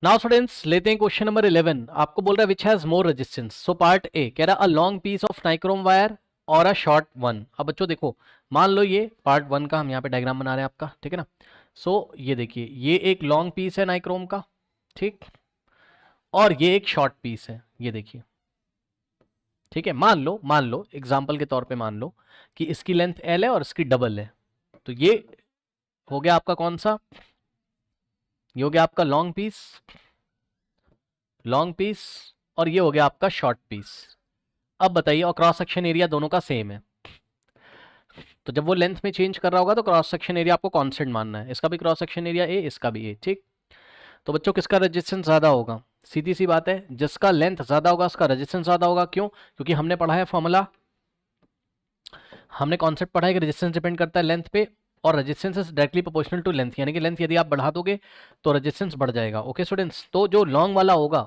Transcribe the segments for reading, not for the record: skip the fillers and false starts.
Now students लेते हैं question number 11। आपको बोल रहा है which has more resistance. So part A कह रहा है a long piece of nichrome wire और अ शॉर्ट वन। अब बच्चों देखो, मान लो ये पार्ट वन का हम यहाँ पे डायग्राम बना रहे हैं आपका, ठीक है ना। सो ये देखिए, ये एक लॉन्ग पीस है नाइक्रोम का, ठीक, और ये एक शॉर्ट पीस है, ये देखिए, ठीक है। मान लो एग्जाम्पल के तौर पे मान लो कि इसकी लेंथ एल है और इसकी डबल है। तो ये हो गया आपका कौन सा, ये हो गया आपका लॉन्ग पीस, लॉन्ग पीस, और ये हो गया आपका शॉर्ट पीस। अब बताइए, और क्रॉस सेक्शन एरिया दोनों का सेम है, तो जब वो लेंथ में चेंज कर रहा होगा तो क्रॉस सेक्शन एरिया आपको कांस्टेंट मानना है। इसका भी क्रॉस सेक्शन एरिया ए, इसका भी ए, ठीक। तो बच्चों किसका रेजिस्टेंस ज्यादा होगा? सीधी सी बात है, जिसका लेंथ ज्यादा होगा उसका रेजिस्टेंस ज्यादा होगा। क्यों? क्योंकि हमने पढ़ा है फॉर्मूला, हमने कॉन्सेप्ट पढ़ा है कि रेजिस्टेंस डिपेंड करता है लेंथ पे, और resistance is directly proportional to length, यानी कि लेंथ यदि आप बढ़ा दोगे तो रेजिस्टेंस बढ़ जाएगा। ओके स्टूडेंट्स, तो जो लॉन्ग वाला होगा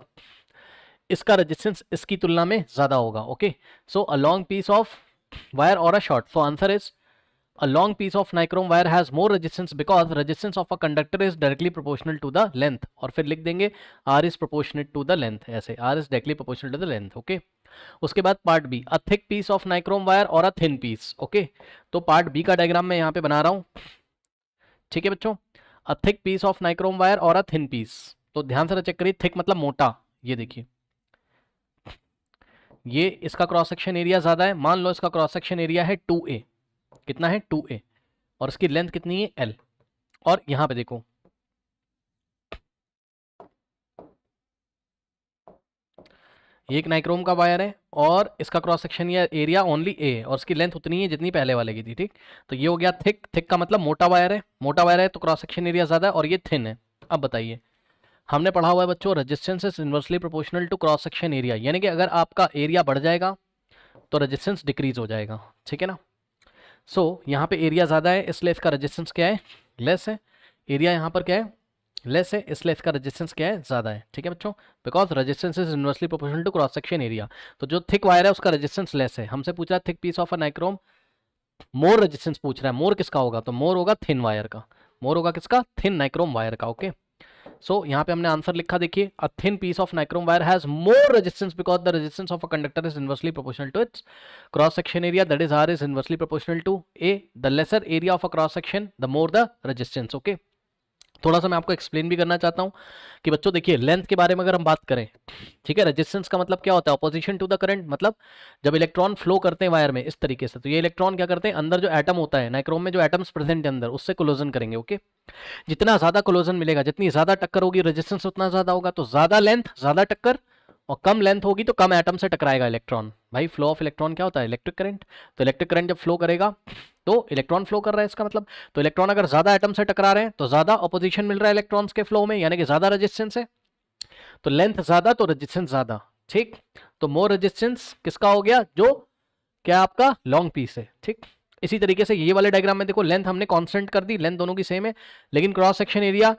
इसका रेजिस्टेंस इसकी तुलना में ज्यादा होगा। Okay, so a long piece of wire और a short, so answer is a long piece of nichrome wire has more resistance because resistance of a conductor is directly proportional to the length, और फिर लिख देंगे R is proportionate to the length, ऐसे R is directly proportional to the length। Okay, उसके बाद part B, a thick piece of nichrome wire और a thin piece। Okay, तो part B का डायग्राम मैं यहाँ पे बना रहा हूँ, ठीक है बच्चों। a thick piece of nichrome wire और a thin piece, तो ध्यान से चेक करिए, थिक मतलब मोटा, ये देखिए, ये इसका क्रॉस सेक्शन एरिया ज्यादा है। मान लो इसका क्रॉस सेक्शन एरिया है 2a, कितना है 2a, और इसकी लेंथ कितनी है l। और यहां पे देखो, ये एक नाइक्रोम का वायर है और इसका क्रॉस सेक्शन एरिया ओनली ए है, और इसकी लेंथ उतनी है जितनी पहले वाले की थी, ठीक। तो ये हो गया थिक, थिक का मतलब मोटा वायर है, मोटा वायर है तो क्रॉस सेक्शन एरिया ज्यादा है, और ये थिन है। अब बताइए, हमने पढ़ा हुआ है बच्चों resistance is inversely proportional to cross section area, यानी कि अगर आपका एरिया बढ़ जाएगा तो रेजिस्टेंस डिक्रीज हो जाएगा, ठीक है ना। सो यहाँ पे एरिया ज़्यादा है इसलिए इसका रेजिस्टेंस क्या है, लेस है। एरिया यहाँ पर क्या है, लेस है, इसलिए इसका रेजिस्टेंस क्या है, ज़्यादा है, ठीक है बच्चों। Because resistance is inversely proportional to cross section area. तो जो थिक वायर है उसका रेजिस्टेंस लेस है। हमसे पूछ रहा है thick piece of a nichrome, more resistance पूछ रहा है, मोर किसका होगा, तो मोर होगा थिन वायर का, मोर होगा किसका, थिन नाइक्रोम वायर का। ओके, सो यहाँ पे हमने आंसर लिखा, देखिए, a thin piece of nichrome wire has more resistance because the resistance of a conductor is inversely proportional to its cross section area, that is R is inversely proportional to A, the lesser area of a cross section the more the resistance. Okay, थोड़ा सा मैं आपको explain भी करना चाहता हूँ कि बच्चों देखिए, लेंथ के बारे में अगर हम बात करें, ठीक है, रेजिस्टेंस का मतलब क्या होता है, अपोजिशन टू द करंट, मतलब जब इलेक्ट्रॉन फ्लो करते हैं वायर में इस तरीके से, तो ये इलेक्ट्रॉन क्या करते हैं, अंदर जो एटम होता है नाइक्रोम में, जो एटम्स प्रेजेंट है अंदर, उससे कोलोजन करेंगे। ओके, जितना ज्यादा कोलोजन मिलेगा, जितनी ज्यादा टक्कर होगी, रेजिस्टेंस उतना ज्यादा होगा। तो ज्यादा लेंथ ज्यादा टक्कर, और कम लेंथ होगी तो कम एटम से टकराएगा इलेक्ट्रॉन। भाई फ्लो ऑफ इलेक्ट्रॉन क्या होता है, इलेक्ट्रिक करंट। तो इलेक्ट्रिक करंट जब फ्लो करेगा तो इलेक्ट्रॉन फ्लो कर रहा है, इसका मतलब, तो इलेक्ट्रॉन अगर ज्यादा एटम से टकरा रहे हैं तो ज्यादा अपोजिशन मिल रहा है इलेक्ट्रॉन्स के फ्लो में, यानी कि ज्यादा रेजिस्टेंस है। तो लेंथ ज्यादा तो रेजिस्टेंस ज्यादा, ठीक। तो मोर रेजिस्टेंस किसका हो गया, जो क्या आपका लॉन्ग पीस है, ठीक। इसी तरीके से ये वाले डायग्राम में देखो, लेंथ हमने कांस्टेंट कर दी, लेंथ दोनों की सेम है, लेकिन क्रॉस सेक्शन एरिया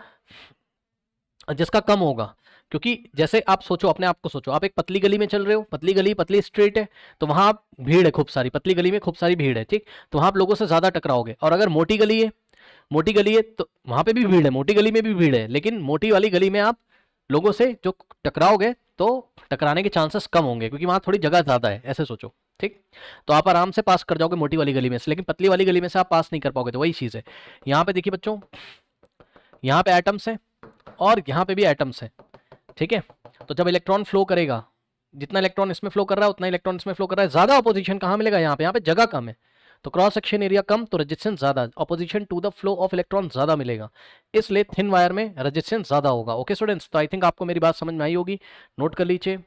जिसका कम होगा, क्योंकि जैसे आप सोचो, अपने आप को सोचो, आप एक पतली गली में चल रहे हो, पतली गली, पतली स्ट्रीट है, तो वहां आप भीड़ है खूब सारी, पतली गली में खूब सारी भीड़ है, ठीक। तो वहां आप लोगों से ज्यादा टकराओगे। और अगर मोटी गली है, मोटी गली है तो वहां पे भी भीड़ है, मोटी गली में भी भीड़ है, लेकिन मोटी वाली गली में आप लोगों से जो टकराओगे तो टकराने के चांसेस कम होंगे, क्योंकि वहां थोड़ी जगह ज्यादा है, ऐसे सोचो, ठीक। तो आप आराम से पास कर जाओगे मोटी वाली गली में से, लेकिन पतली वाली गली में से आप पास नहीं कर पाओगे। तो वही चीज है यहाँ पे, देखिए बच्चों, यहाँ पे एटम्स है और यहाँ पे भी एटम्स है, ठीक है। तो जब इलेक्ट्रॉन फ्लो करेगा, जितना इलेक्ट्रॉन इसमें फ्लो कर रहा है उतना इलेक्ट्रॉन इसमें फ्लो कर रहा है, ज्यादा अपोजिशन कहाँ मिलेगा, यहाँ पे जगह कम है, तो क्रॉस सेक्शन एरिया कम तो रेजिस्टेंस ज्यादा, opposition to the flow of electron ज्यादा मिलेगा, इसलिए थिन वायर में रेजिस्टेंस ज्यादा होगा। ओके स्टूडेंट्स, तो आई थिंक आपको मेरी बात समझ में आई होगी, नोट कर लीजिए।